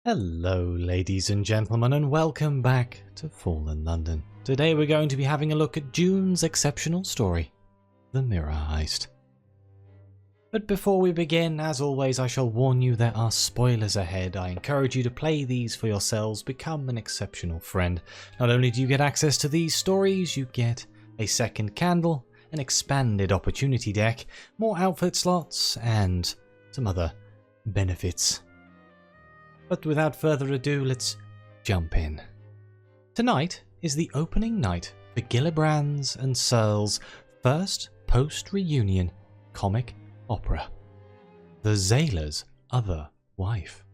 Hello ladies and gentlemen, and welcome back to Fallen London. Today we're going to be having a look at June's exceptional story, The Mirror Heist. But before we begin, as always, I shall warn you there are spoilers ahead. I encourage you to play these for yourselves, become an exceptional friend. Not only do you get access to these stories, you get a second candle, an expanded opportunity deck, more outfit slots, and some other benefits. But without further ado, let's jump in. Tonight is the opening night for Gillibrand's and Searle's first post-reunion comic opera, The Zayler's Other Wife.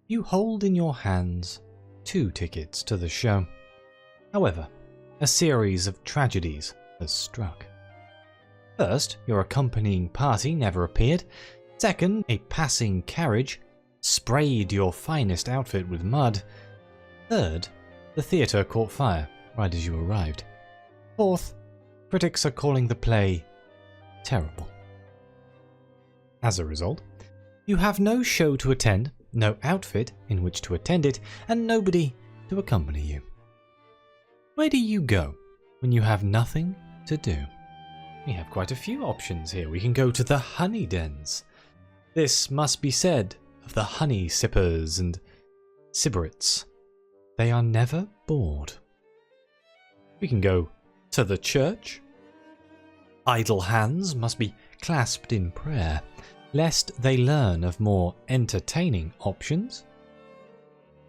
You hold in your hands 2 tickets to the show. However, a series of tragedies has struck. First, your accompanying party never appeared. Second, a passing carriage sprayed your finest outfit with mud. Third, the theatre caught fire right as you arrived. Fourth, critics are calling the play terrible. As a result, you have no show to attend, no outfit in which to attend it, and nobody to accompany you. Where do you go when you have nothing to do? We have quite a few options here. We can go to the honey dens. This must be said of the honey sippers and sybarites. They are never bored. We can go to the church. Idle hands must be clasped in prayer, lest they learn of more entertaining options.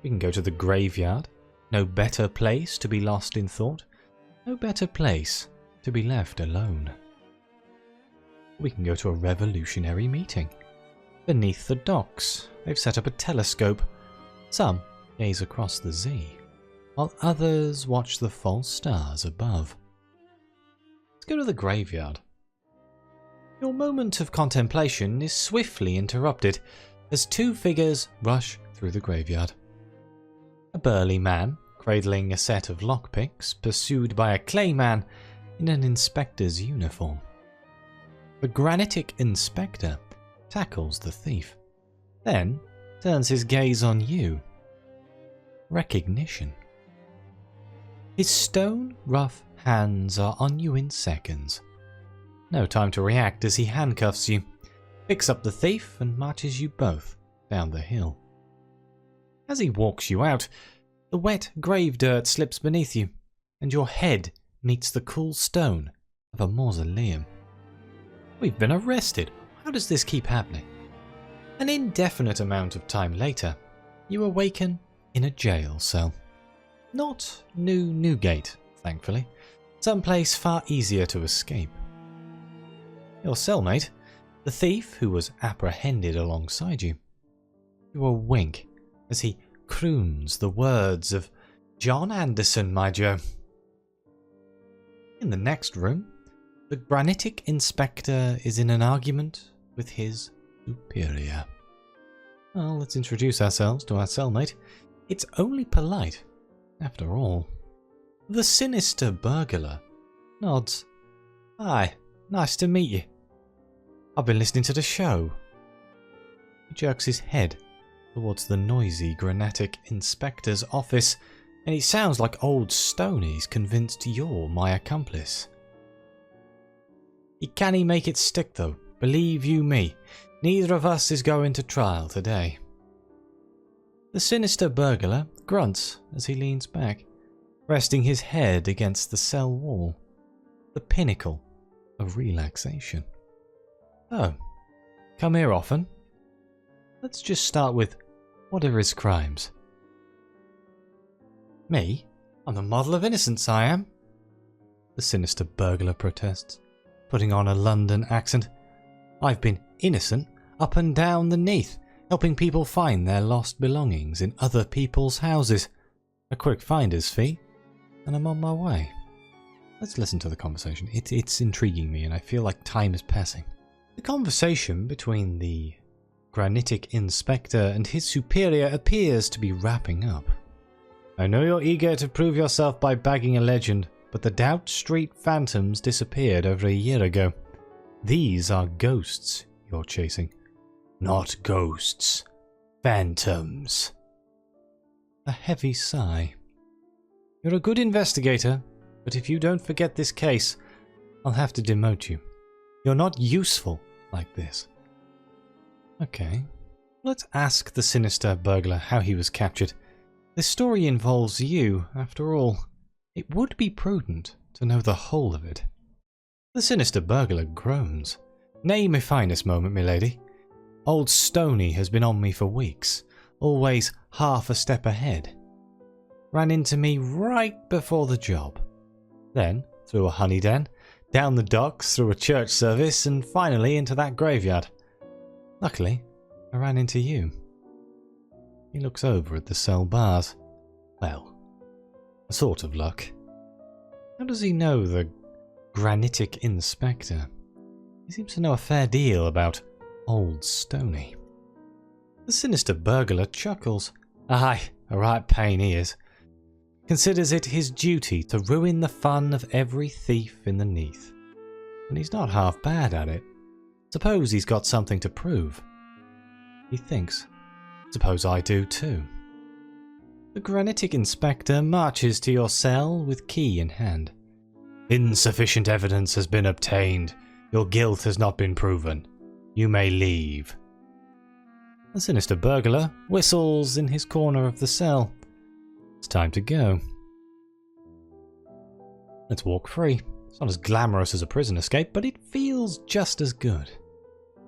We can go to the graveyard. No better place to be lost in thought. No better place to be left alone. We can go to a revolutionary meeting. Beneath the docks, they've set up a telescope. Some gaze across the sea, while others watch the false stars above. Let's go to the graveyard. Your moment of contemplation is swiftly interrupted as 2 figures rush through the graveyard. A burly man, cradling a set of lockpicks, pursued by a clayman in an inspector's uniform. The Granitic Inspector tackles the thief, then turns his gaze on you. Recognition. His stone, rough hands are on you in seconds. No time to react as he handcuffs you, picks up the thief and marches you both down the hill. As he walks you out, the wet grave dirt slips beneath you, and your head meets the cool stone of a mausoleum. We've been arrested. How does this keep happening? An indefinite amount of time later, you awaken in a jail cell. Not New Newgate, thankfully. Someplace far easier to escape. Your cellmate, the thief who was apprehended alongside you, you a wink as he croons the words of John Anderson, my Joe. In the next room, the Granitic Inspector is in an argument with his superior. Well, let's introduce ourselves to our cellmate. It's only polite, after all. The Sinister Burglar nods. Hi, nice to meet you. I've been listening to the show. He jerks his head towards the noisy Granitic Inspector's office, and it sounds like old Stoney's convinced you're my accomplice. He can't make it stick though. Believe you me, neither of us is going to trial today. The Sinister Burglar grunts as he leans back, resting his head against the cell wall, the pinnacle of relaxation. Oh, come here often? Let's just start with, what are his crimes? Me? I'm the model of innocence, I am. The Sinister Burglar protests, putting on a London accent. I've been innocent up and down the Neath, helping people find their lost belongings in other people's houses. A quick finder's fee, and I'm on my way. Let's listen to the conversation. It's intriguing me, and I feel like time is passing. The conversation between the Granitic Inspector and his superior appears to be wrapping up. I know you're eager to prove yourself by bagging a legend, but the Doubt Street phantoms disappeared over a year ago. These are ghosts you're chasing. Not ghosts. Phantoms. A heavy sigh. You're a good investigator, but if you don't forget this case, I'll have to demote you. You're not useful like this. Okay, let's ask the Sinister Burglar how he was captured. This story involves you, after all. It would be prudent to know the whole of it. The Sinister Burglar groans. Nay, my finest moment, milady. Old Stoney has been on me for weeks, always half a step ahead. Ran into me right before the job. Then, through a honey den, down the docks, through a church service, and finally into that graveyard. Luckily, I ran into you. He looks over at the cell bars. Well, a sort of luck. How does he know the Granitic Inspector? He seems to know a fair deal about Old Stoney. The Sinister Burglar chuckles. Aye, a right pain he is. Considers it his duty to ruin the fun of every thief in the Neath. And he's not half bad at it. Suppose he's got something to prove. He thinks. Suppose I do too. The Granitic Inspector marches to your cell with key in hand. Insufficient evidence has been obtained. Your guilt has not been proven. You may leave. The Sinister Burglar whistles in his corner of the cell. It's time to go. Let's walk free. It's not as glamorous as a prison escape, but it feels just as good.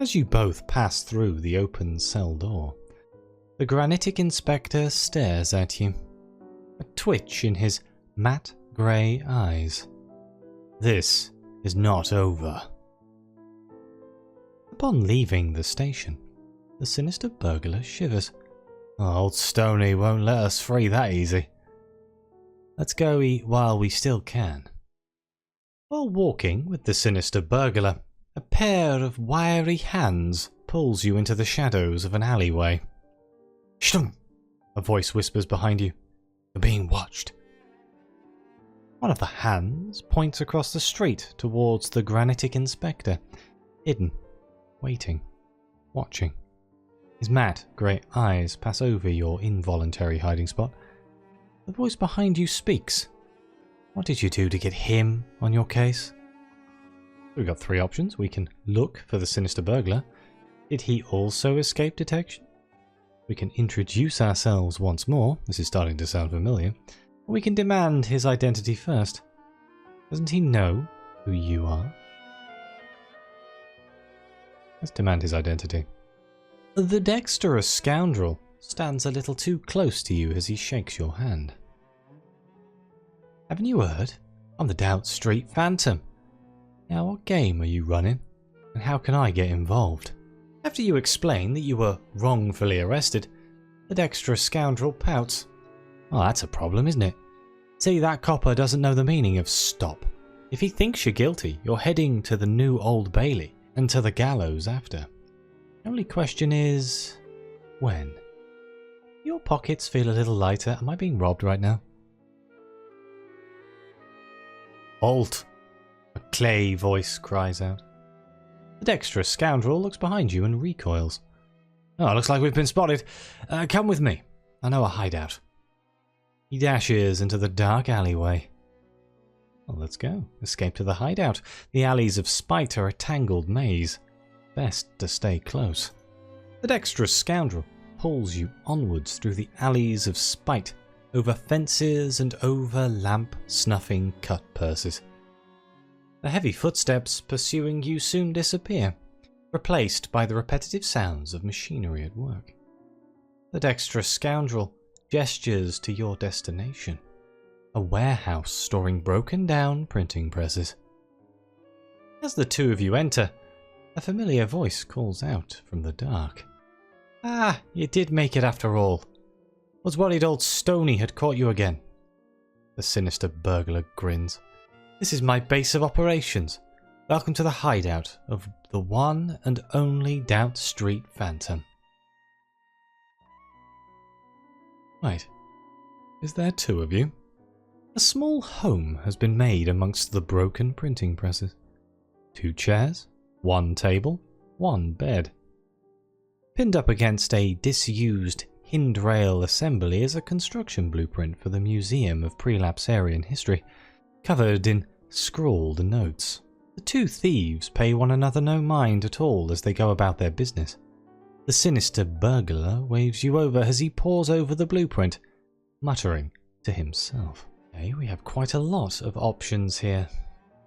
As you both pass through the open cell door, the Granitic Inspector stares at you, a twitch in his matte grey eyes. This is not over. Upon leaving the station, the Sinister Burglar shivers. Oh, Old Stoney won't let us free that easy. Let's go eat while we still can. While walking with the Sinister Burglar, a pair of wiry hands pulls you into the shadows of an alleyway. Shtum! A voice whispers behind you. You're being watched. One of the hands points across the street towards the Granitic Inspector, hidden, waiting, watching. His matte grey eyes pass over your involuntary hiding spot. The voice behind you speaks. What did you do to get him on your case? We've got three options. We can look for the Sinister Burglar. Did he also escape detection? We can introduce ourselves once more. This is starting to sound familiar. Or we can demand his identity first. Doesn't he know who you are? Let's demand his identity. The Dextrous Scoundrel stands a little too close to you as he shakes your hand. Haven't you heard? I'm the Doubt Street Phantom. Now what game are you running? And how can I get involved? After you explain that you were wrongfully arrested, the Dextrous Scoundrel pouts. Oh, that's a problem, isn't it? See, that copper doesn't know the meaning of stop. If he thinks you're guilty, you're heading to the new Old Bailey and to the gallows after. The only question is, when? Your pockets feel a little lighter. Am I being robbed right now? Halt! A clay voice cries out. The Dextrous Scoundrel looks behind you and recoils. Oh, looks like we've been spotted. Come with me. I know a hideout. He dashes into the dark alleyway. Well, let's go. Escape to the hideout. The alleys of spite are a tangled maze. Best to stay close. The Dextrous Scoundrel pulls you onwards through the alleys of spite, over fences and over lamp-snuffing cut purses. The heavy footsteps pursuing you soon disappear, replaced by the repetitive sounds of machinery at work. The Dextrous Scoundrel gestures to your destination, a warehouse storing broken-down printing presses. As the two of you enter, a familiar voice calls out from the dark. Ah, you did make it after all. Was worried Old Stoney had caught you again. The Sinister Burglar grins. This is my base of operations. Welcome to the hideout of the one and only Doubt Street Phantom. Right. Is there two of you? A small home has been made amongst the broken printing presses. 2 chairs, 1 table, 1 bed. Pinned up against a disused hindrail assembly is a construction blueprint for the Museum of Prelapsarian History, covered in scrawled notes. The two thieves pay one another no mind at all as they go about their business. The Sinister Burglar waves you over as he pores over the blueprint, muttering to himself. Okay, we have quite a lot of options here.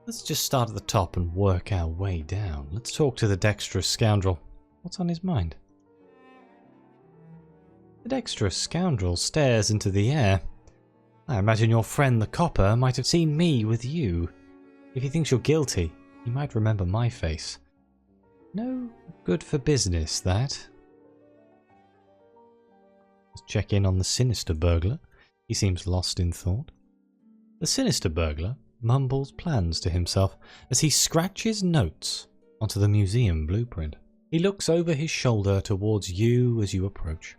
Let's just start at the top and work our way down. Let's talk to the Dextrous Scoundrel. What's on his mind? The Dextrous Scoundrel stares into the air. I imagine your friend the copper might have seen me with you. If he thinks you're guilty, he might remember my face. No good for business, that. Let's check in on the Sinister Burglar. He seems lost in thought. The Sinister Burglar mumbles plans to himself as he scratches notes onto the museum blueprint. He looks over his shoulder towards you as you approach.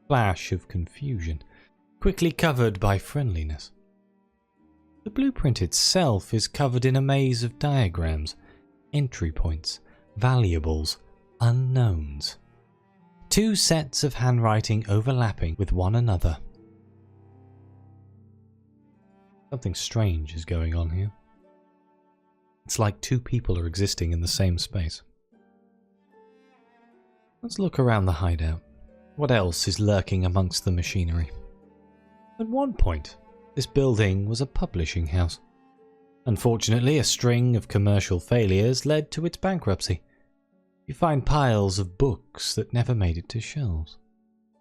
Flash of confusion, quickly covered by friendliness. The blueprint itself is covered in a maze of diagrams, entry points, valuables, unknowns. Two sets of handwriting overlapping with one another. Something strange is going on here. It's like two people are existing in the same space. Let's look around the hideout. What else is lurking amongst the machinery? At one point, this building was a publishing house. Unfortunately, a string of commercial failures led to its bankruptcy. You find piles of books that never made it to shelves.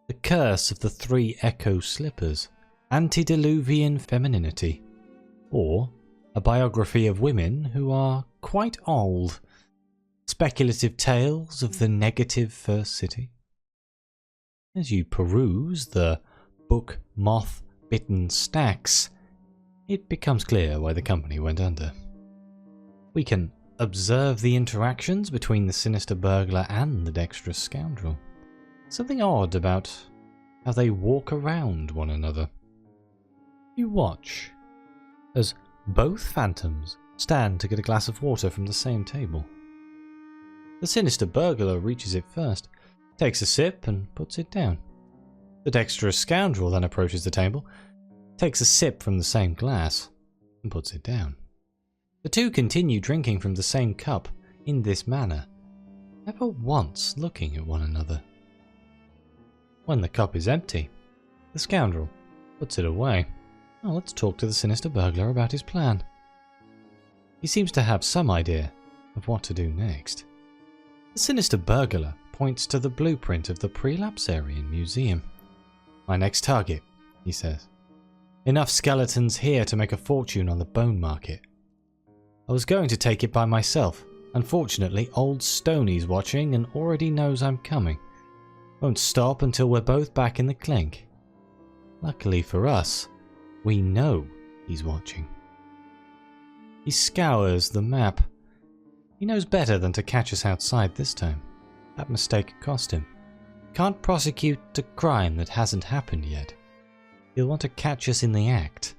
The Curse of the Three Echo Slippers, Antediluvian Femininity, or a biography of women who are quite old, speculative tales of the negative first city. As you peruse the book moth-bitten stacks, it becomes clear why the company went under. We can observe the interactions between the Sinister Burglar and the Dextrous Scoundrel. Something odd about how they walk around one another. You watch as both phantoms stand to get a glass of water from the same table. The Sinister Burglar reaches it first, takes a sip and puts it down. The Dextrous Scoundrel then approaches the table, takes a sip from the same glass and puts it down. The two continue drinking from the same cup in this manner, never once looking at one another. When the cup is empty, the scoundrel puts it away. Now let's talk to the Sinister Burglar about his plan. He seems to have some idea of what to do next. The Sinister Burglar points to the blueprint of the Prelapsarian Museum. "My next target," he says. "Enough skeletons here to make a fortune on the bone market. I was going to take it by myself. Unfortunately, old Stoney's watching and already knows I'm coming. Won't stop until we're both back in the clink. Luckily for us, we know he's watching." He scours the map. He knows better than to catch us outside this time. That mistake cost him. Can't prosecute a crime that hasn't happened yet. He'll want to catch us in the act.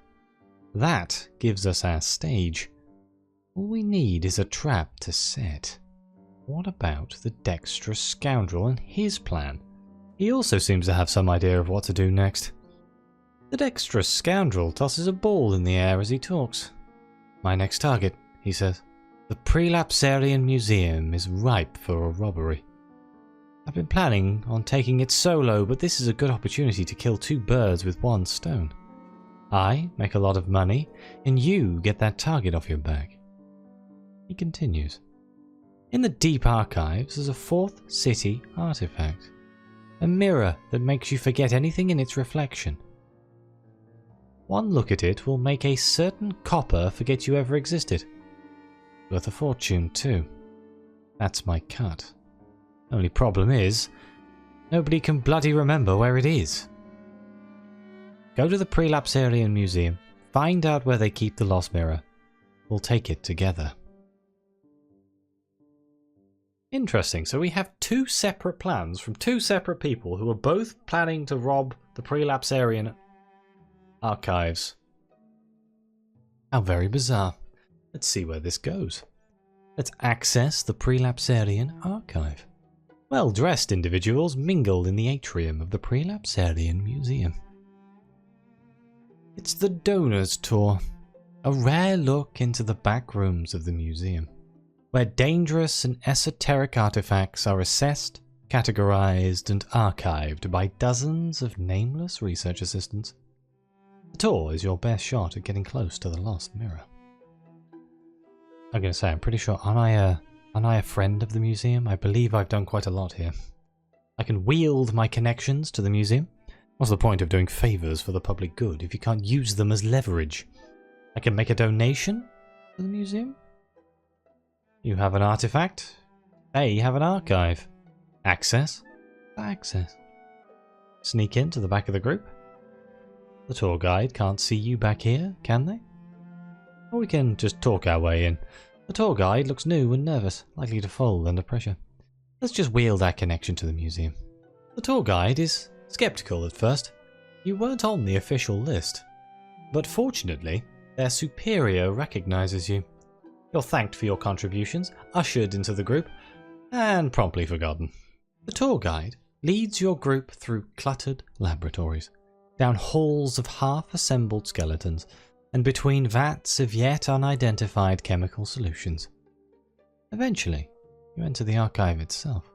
That gives us our stage. All we need is a trap to set. What about the Dextrous Scoundrel and his plan? He also seems to have some idea of what to do next. The Dextrous Scoundrel tosses a ball in the air as he talks. "My next target," he says. "The Prelapsarian Museum is ripe for a robbery. I've been planning on taking it solo, but this is a good opportunity to kill two birds with one stone. I make a lot of money, and you get that target off your back." He continues. "In the deep archives is a fourth city artifact. A mirror that makes you forget anything in its reflection. One look at it will make a certain copper forget you ever existed. Worth a fortune too. That's my cut. Only problem is, nobody can bloody remember where it is. Go to the Prelapsarian Museum, find out where they keep the lost mirror. We'll take it together." Interesting, so we have two separate plans from two separate people who are both planning to rob the Prelapsarian archives. How very bizarre. Let's see where this goes. Let's access the Prelapsarian archive. Well-dressed individuals mingle in the atrium of the Prelapsarian Museum. It's the Donor's Tour, a rare look into the back rooms of the museum, where dangerous and esoteric artifacts are assessed, categorized, and archived by dozens of nameless research assistants. The tour is your best shot at getting close to the lost mirror. I'm going to say, I'm pretty sure, aren't I a friend of the museum? I believe I've done quite a lot here. I can wield my connections to the museum. What's the point of doing favours for the public good if you can't use them as leverage? I can make a donation to the museum. You have an artifact. They have an archive. Access. Access. Sneak into the back of the group. The tour guide can't see you back here, can they? Or we can just talk our way in. The tour guide looks new and nervous, likely to fold under pressure. Let's just wield our connection to the museum. The tour guide is skeptical at first. You weren't on the official list. But fortunately, their superior recognizes you. You're thanked for your contributions, ushered into the group, and promptly forgotten. The tour guide leads your group through cluttered laboratories, down halls of half-assembled skeletons, and between vats of yet unidentified chemical solutions. Eventually, you enter the archive itself.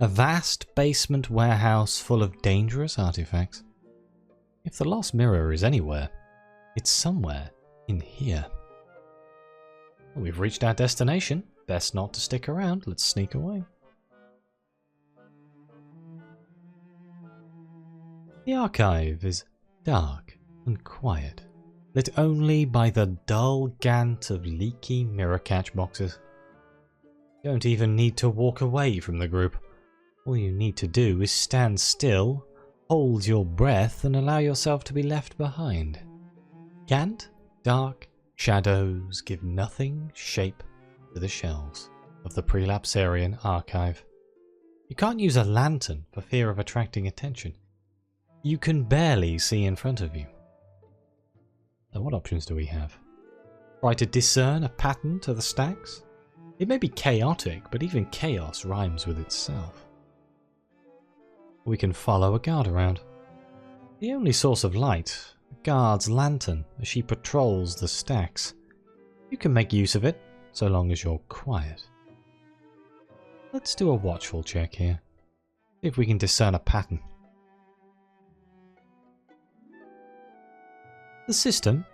A vast basement warehouse full of dangerous artifacts. If the lost mirror is anywhere, it's somewhere in here. We've reached our destination. Best not to stick around. Let's sneak away. The archive is dark and quiet, lit only by the dull gant of leaky mirror catch boxes. You don't even need to walk away from the group. All you need to do is stand still, hold your breath, and allow yourself to be left behind. Gant, dark shadows give nothing shape to the shelves of the Prelapsarian archive. You can't use a lantern for fear of attracting attention. You can barely see in front of you. So what options do we have? Try to discern a pattern to the stacks? It may be chaotic, but even chaos rhymes with itself. We can follow a guard around. The only source of light, a guard's lantern as she patrols the stacks. You can make use of it, so long as you're quiet. Let's do a watchful check here. See if we can discern a pattern. The system,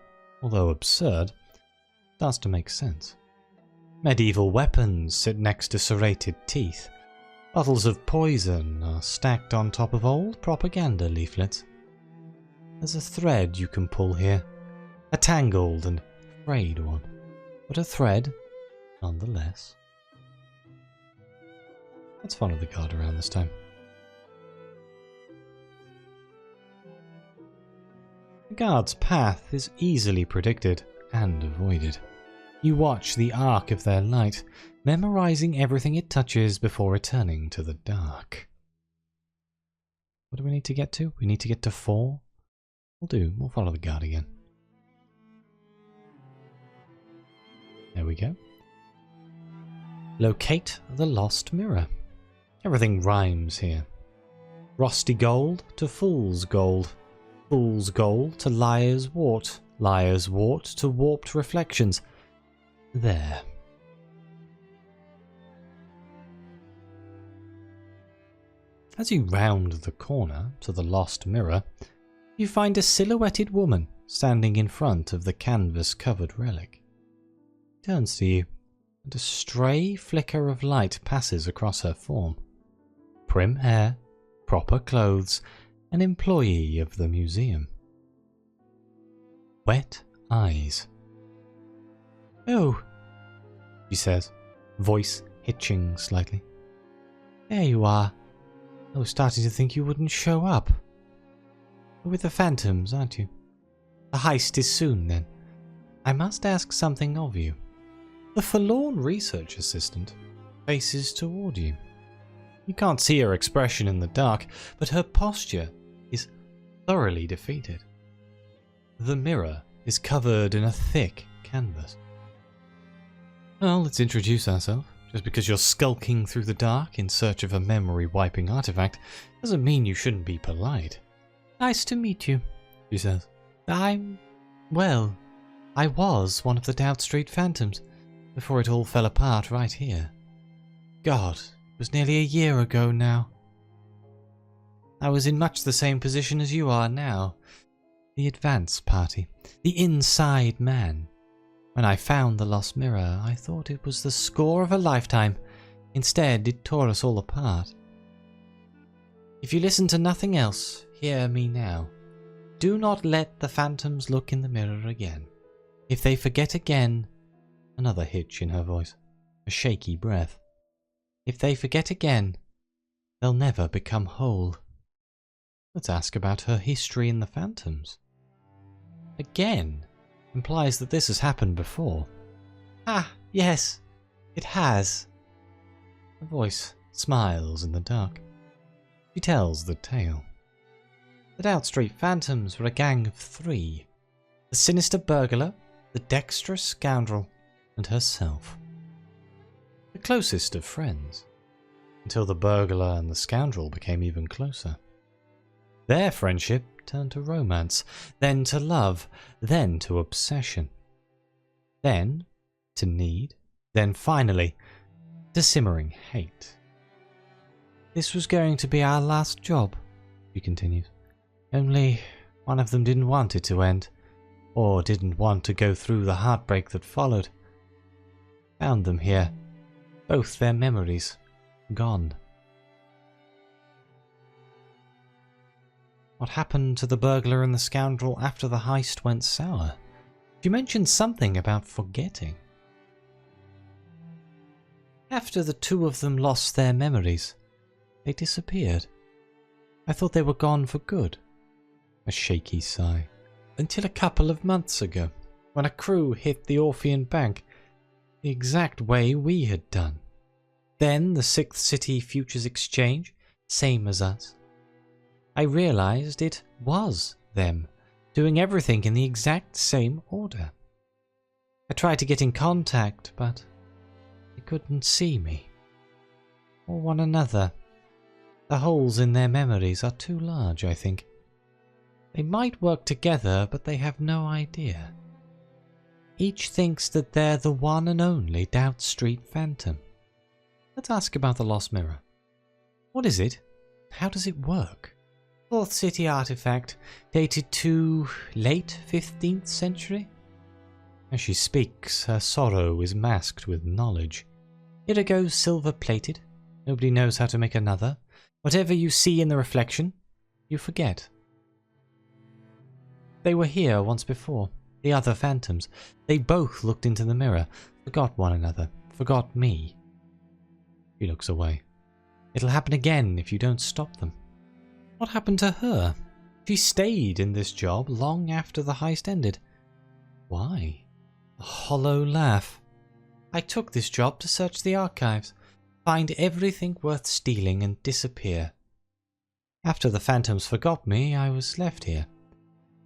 although absurd, starts to make sense. Medieval weapons sit next to serrated teeth. Bottles of poison are stacked on top of old propaganda leaflets. There's a thread you can pull here, a tangled and frayed one, but a thread nonetheless. Let's follow the guard around this time. The guard's path is easily predicted and avoided. You watch the arc of their light, memorizing everything it touches before returning to the dark. What do we need to get to? We need to get to 4? We'll follow the guard again. There we go. Locate the lost mirror. Everything rhymes here. Rusty gold to fool's gold. Fool's gold to liar's wart. Liar's wart to warped reflections. There. As you round the corner to the lost mirror, you find a silhouetted woman standing in front of the canvas-covered relic. She turns to you, and a stray flicker of light passes across her form. Prim hair, proper clothes, an employee of the museum. Wet eyes. "Oh," she says, voice hitching slightly. "There you are. I was starting to think you wouldn't show up. You're with the phantoms, aren't you? The heist is soon, then. I must ask something of you." The forlorn research assistant faces toward you. You can't see her expression in the dark, but her posture is thoroughly defeated. The mirror is covered in a thick canvas. "Well, let's introduce ourselves, Just because you're skulking through the dark in search of a memory-wiping artifact doesn't mean you shouldn't be polite. Nice to meet you, she says. I was one of the Doubt Street Phantoms before it all fell apart right here. God, it was nearly a year ago now. I was in much the same position as you are now. The advance party. The inside man. When I found the lost mirror, I thought it was the score of a lifetime. Instead, it tore us all apart. If you listen to nothing else, hear me now. Do not let the phantoms look in the mirror again. If they forget again... Another hitch in her voice. A shaky breath. If they forget again, they'll never become whole. Let's ask about her history in the phantoms. Again implies that this has happened before. Ah, yes, it has. Her voice smiles in the dark. She tells the tale. The Doubt Street Phantoms were a gang of 3. The Sinister Burglar, the Dextrous Scoundrel, and herself. The closest of friends, until the burglar and the scoundrel became even closer. Their friendship turned to romance, then to love, then to obsession. Then to need, then finally to simmering hate. This was going to be our last job, she continues. Only one of them didn't want it to end, or didn't want to go through the heartbreak that followed. Found them here, both their memories gone. What happened to the burglar and the scoundrel after the heist went sour? She mentioned something about forgetting. After the 2 of them lost their memories, they disappeared. I thought they were gone for good. A shaky sigh. Until a couple of months ago, when a crew hit the Orphean Bank, the exact way we had done. Then the 6th City Futures Exchange, same as us. I realized it was them, doing everything in the exact same order. I tried to get in contact, but they couldn't see me. Or one another. The holes in their memories are too large, I think. They might work together, but they have no idea. Each thinks that they're the one and only Doubt Street Phantom. Let's ask about the Lost Mirror. What is it? How does it work? 4th City artifact, dated to late 15th century? As she speaks, her sorrow is masked with knowledge. Here it goes silver-plated. Nobody knows how to make another. Whatever you see in the reflection, you forget. They were here once before, the other phantoms. They both looked into the mirror, forgot one another, forgot me. She looks away. It'll happen again if you don't stop them. What happened to her? She stayed in this job long after the heist ended. Why? A hollow laugh. I took this job to search the archives, find everything worth stealing and disappear. After the phantoms forgot me, I was left here.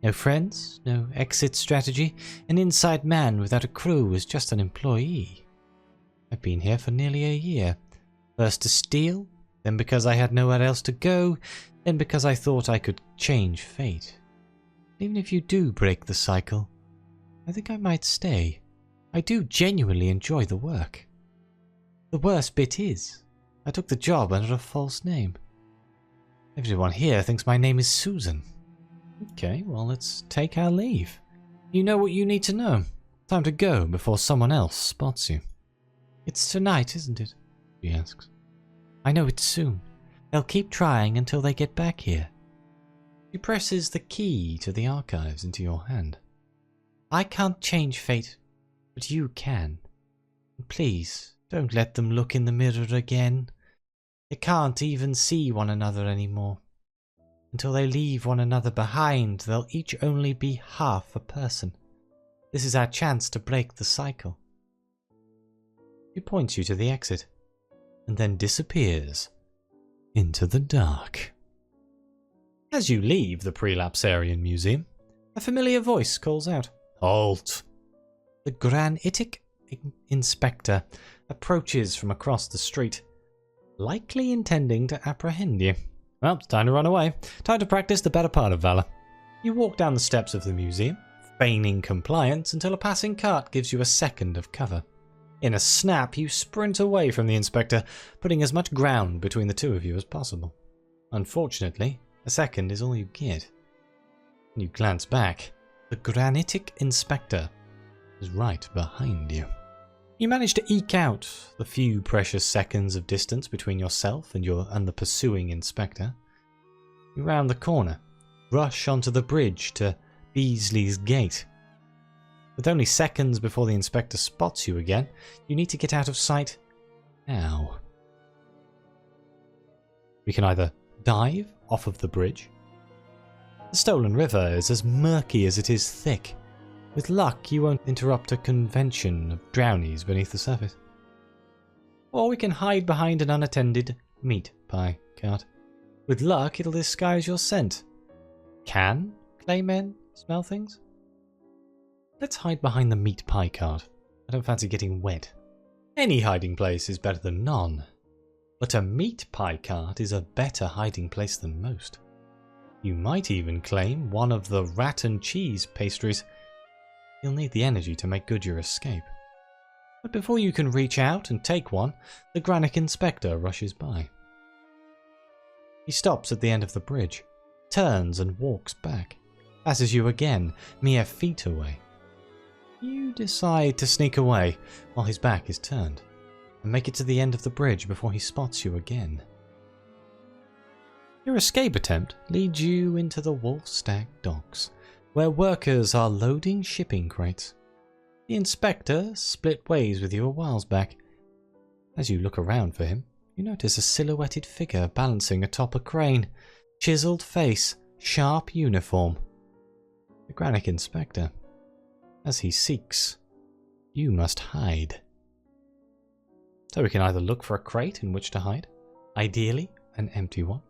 No friends, no exit strategy. An inside man without a crew was just an employee. I've been here for nearly a year. First to steal, then because I had nowhere else to go, then because I thought I could change fate. Even if you do break the cycle, I think I might stay. I do genuinely enjoy the work. The worst bit is, I took the job under a false name. Everyone here thinks my name is Susan. Okay, well, let's take our leave. You know what you need to know. Time to go before someone else spots you. It's tonight, isn't it? She asks. I know it's soon. They'll keep trying until they get back here. She presses the key to the archives into your hand. I can't change fate, but you can. And please, don't let them look in the mirror again. They can't even see one another anymore. Until they leave one another behind, they'll each only be half a person. This is our chance to break the cycle. She points you to the exit, and then disappears into the dark. As you leave the Prelapsarian Museum, a familiar voice calls out, "Halt!" The Granitic Inspector, approaches from across the street, likely intending to apprehend you. Well, it's time to run away. Time to practice the better part of valor. You walk down the steps of the museum, feigning compliance until a passing cart gives you a second of cover. In a snap, you sprint away from the inspector, putting as much ground between the two of you as possible. Unfortunately, a second is all you get. When you glance back, the Granitic Inspector is right behind you. You manage to eke out the few precious seconds of distance between yourself and the pursuing inspector. You round the corner, rush onto the bridge to Beasley's Gate. With only seconds before the inspector spots you again, you need to get out of sight now. We can either dive off of the bridge. The stolen river is as murky as it is thick. With luck, you won't interrupt a convention of drownies beneath the surface. Or we can hide behind an unattended meat pie cart. With luck, it'll disguise your scent. Can claymen smell things? Let's hide behind the meat pie cart. I don't fancy getting wet. Any hiding place is better than none. But a meat pie cart is a better hiding place than most. You might even claim one of the rat and cheese pastries. You'll need the energy to make good your escape. But before you can reach out and take one, the Granitic Inspector rushes by. He stops at the end of the bridge, turns and walks back, passes you again, mere feet away. You decide to sneak away while his back is turned, and make it to the end of the bridge before he spots you again. Your escape attempt leads you into the Wolfstag docks, where workers are loading shipping crates. The inspector split ways with you a while back. As you look around for him, you notice a silhouetted figure balancing atop a crane, chiseled face, sharp uniform. The Granitic Inspector. As he seeks, you must hide. So we can either look for a crate in which to hide, ideally an empty one,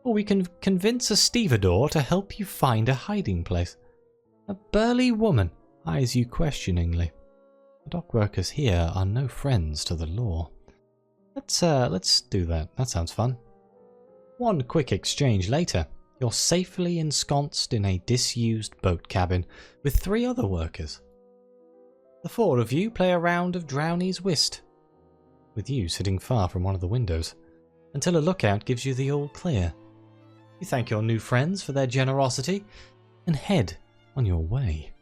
or we can convince a stevedore to help you find a hiding place. A burly woman eyes you questioningly. The dock workers here are no friends to the law. Let's do that. That sounds fun. One quick exchange later, you're safely ensconced in a disused boat cabin with 3 other workers. The 4 of you play a round of Drowny's Whist, with you sitting far from one of the windows, until a lookout gives you the all clear. You thank your new friends for their generosity and head on your way.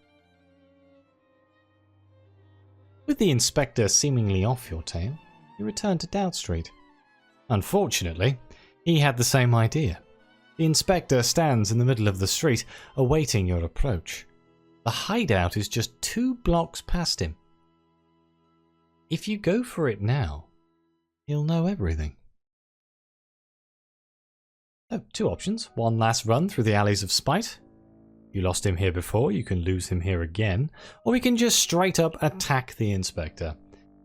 With the inspector seemingly off your tail, you return to Doubt Street. Unfortunately, he had the same idea. The inspector stands in the middle of the street, awaiting your approach. The hideout is just 2 blocks past him. If you go for it now, he'll know everything. So, 2 options. One last run through the alleys of spite. You lost him here before, you can lose him here again. Or we can just straight up attack the inspector.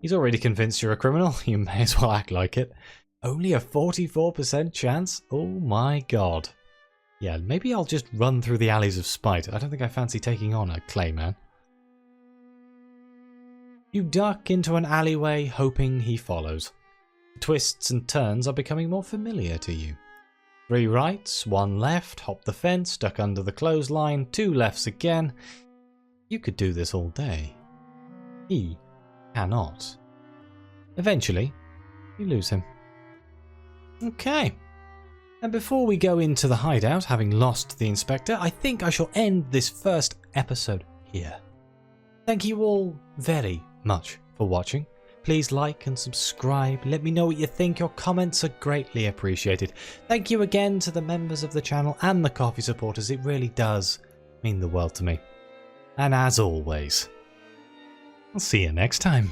He's already convinced you're a criminal, you may as well act like it. Only a 44% chance? Oh my god. Yeah, maybe I'll just run through the alleys of spite. I don't think I fancy taking on a clayman. You duck into an alleyway, hoping he follows. The twists and turns are becoming more familiar to you. 3 rights, 1 left, hop the fence, duck under the clothesline, 2 lefts again. You could do this all day. He cannot. Eventually, you lose him. Okay. And before we go into the hideout, having lost the inspector, I think I shall end this first episode here. Thank you all very much for watching. Please like and subscribe. Let me know what you think. Your comments are greatly appreciated. Thank you again to the members of the channel and the coffee supporters. It really does mean the world to me. And as always, I'll see you next time.